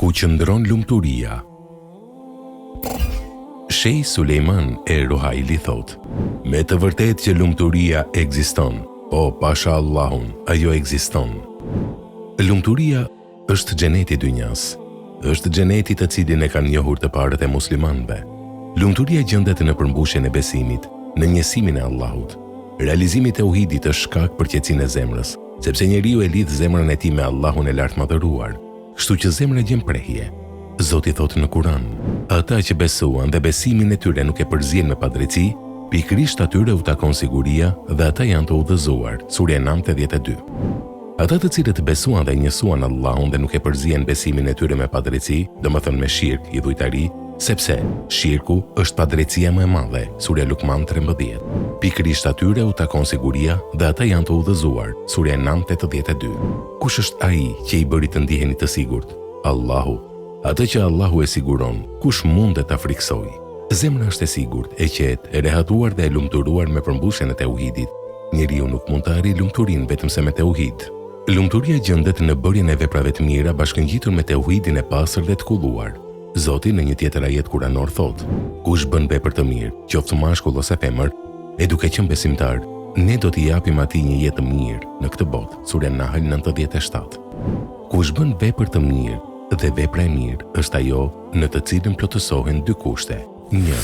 ku qëndron lumturia. Shej Sulejman e Ruhaili thot: me të vërtet që lumturia ekziston, po pasha Allahun, ajo ekziston. Lumturia është xheneti i dynjas, është xheneti të cilin e kanë njohur të parët e muslimanëve. Lumturia gjendet në përmbushjen e besimit, në njësimin e Allahut. Realizimi i tauhidit është shkak për qetësinë e zemrës, sepse njeriu e lidh zemrën e tij me Allahun e lartmadhëruar, kështu që zemra gjen prehje. Zoti thotë në Kur'an: ata që besuan dhe besimin e tyre nuk e përzien me padrejti, pikërisht atyre u takon siguria dhe ata janë të udhëzuar. Surja 9:82. Ata të cilët besuan dhe njësuan Allahun dhe nuk e përzien besimin e tyre me padrejti, domethënë me shirk, idhujtari, sepse shirku është padrejtia më e madhe. Surja Luqman 13. Pikërisht atyre u takon siguria dhe ata janë të udhëzuar. Surja 9:82. Kush është ai që i bëri të ndiheni të sigurt? Allahu. Atë që Allahu e siguron, kush mundet ta friksoj? Zemra është e sigurt, e qetë, e rehatuar dhe e lumturuar me përmbushjen e tauhidit. Njeriu nuk mund të arrijë lumturinë vetëm se me tauhid. Lumturia gjendet në bërjen e veprave të mira bashkëngjitur me tauhidin e pastër dhe të kulluar. Zoti në një tjetër ajet kuranor thot: kush bën vepër të mirë, qoftë mashkull ose femër, e duke qenë besimtar, ne do t'i japim atij një jetë të mirë në këtë botë. Surja Nahl 97. Kush bën vepër të mirë dhe vepra e mirë është ajo në të cilën plotësohen dy kushte. 1.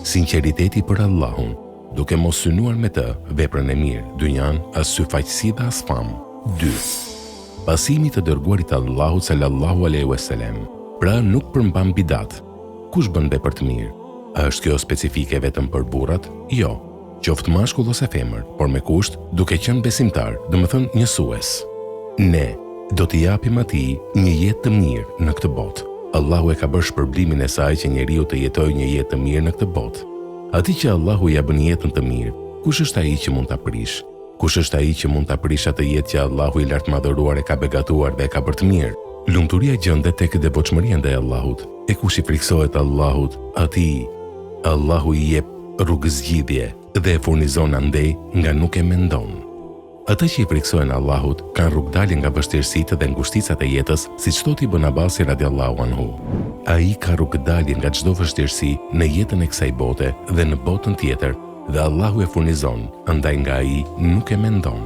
Sinqeriteti për Allahun, duke mos synuar me të veprën e mirë, dynjan, as syfaqësi dhe as famë. 2. Pasimi të dërguarit Allahut sallallahu alaihi wasallam, pra nuk përmban bidat. Kush bën vepër të mirë? A është kjo specifike vetëm për burrat? Jo, qoftë mashkull ose femër, por me kusht duke qenë besimtar, domethënë njësues. Ne do t'i japim atij një jetë të mirë në këtë botë. Allahu e ka bërë shpërblimin e saj që njeriu të jetojë një jetë të mirë në këtë botë. Atij që Allahu ja bën jetën të mirë, kush është ai që mund ta prish? Kush është ai që mund ta prish atë jetë që Allahu i lartmadhëruar e ka begatuar dhe e ka bërë të mirë? Lumturia gjendet tek devotshmëria ndaj Allahut. E kush i friksohet Allahut, atij Allahu i jep rrugë zgjidhje dhe e furnizon andej nga nuk e mendon. Ata që i friksohen Allahut kanë rrugdalje nga vështirësitë dhe ngushticat e jetës, siç thot Ibn Abbas radiallahu anhu. Ai ka rrugdalje nga çdo vështirësi në jetën e kësaj bote dhe në botën tjetër, dhe Allahu e furnizon, andaj nga ai nuk e mendon.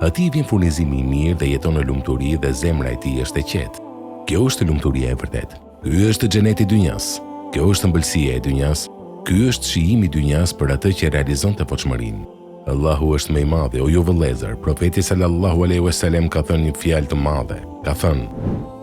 Atij vjen furnizimi i mirë dhe jeton në lumturi dhe zemra e tij është e qetë. Kjo është lumturia e vërtetë. Ky është xheneti i dynjas. Kjo është ëmbëlsia e dynjas. Ky është shijimi i dynjas për atë që realizon të devotshmërinë. Allahu është më i madhi, o ju vëllezër. Profeti sallallahu alaihi wasallam ka thënë një fjalë të madhe. Ka thënë: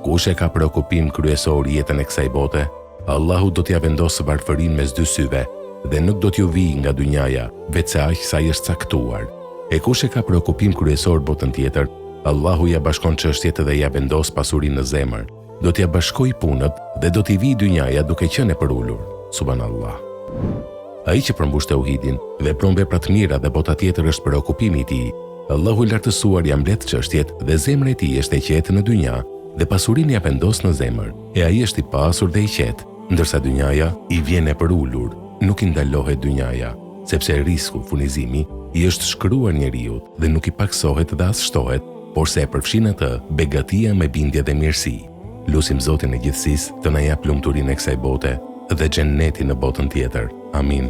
kush e ka preokupim kryesor jetën e kësaj bote, Allahu do t'ia vendosë varfërinë mes dy syve dhe nuk do t'ju vijë nga dynjaja, veçse aq sa i është caktuar. E kush e ka preokupim kryesor botën tjetër, Allahu ja bashkon çështjet dhe ja vendos pasurinë në zemër. Do t'ia bashkoj punët dhe do t'i vijë dynjaja duke qenë e përulur. Subhanallah. Ai që përmbush tauhidin, vepron vepra të mira dhe bota tjetër është preokupimi i tij. Allahu i lartësuar ja mbledh çështjet dhe zemra e tij është e qetë në dynja dhe pasurinë ja vendos në zemër. E ai është i pasur dhe i qetë, ndërsa dynjaja i vjen e përulur. Nuk i ndalohet dynjaja, sepse risku, furnizimi i është shkruar njeriu dhe nuk i paksohet dhe as shtohet, por se e përfshin atë begatia me bindje dhe mirësi. Lutim Zotin e gjithësisë të na jap lumturinë e kësaj bote dhe xhenetin në botën tjetër. Amin.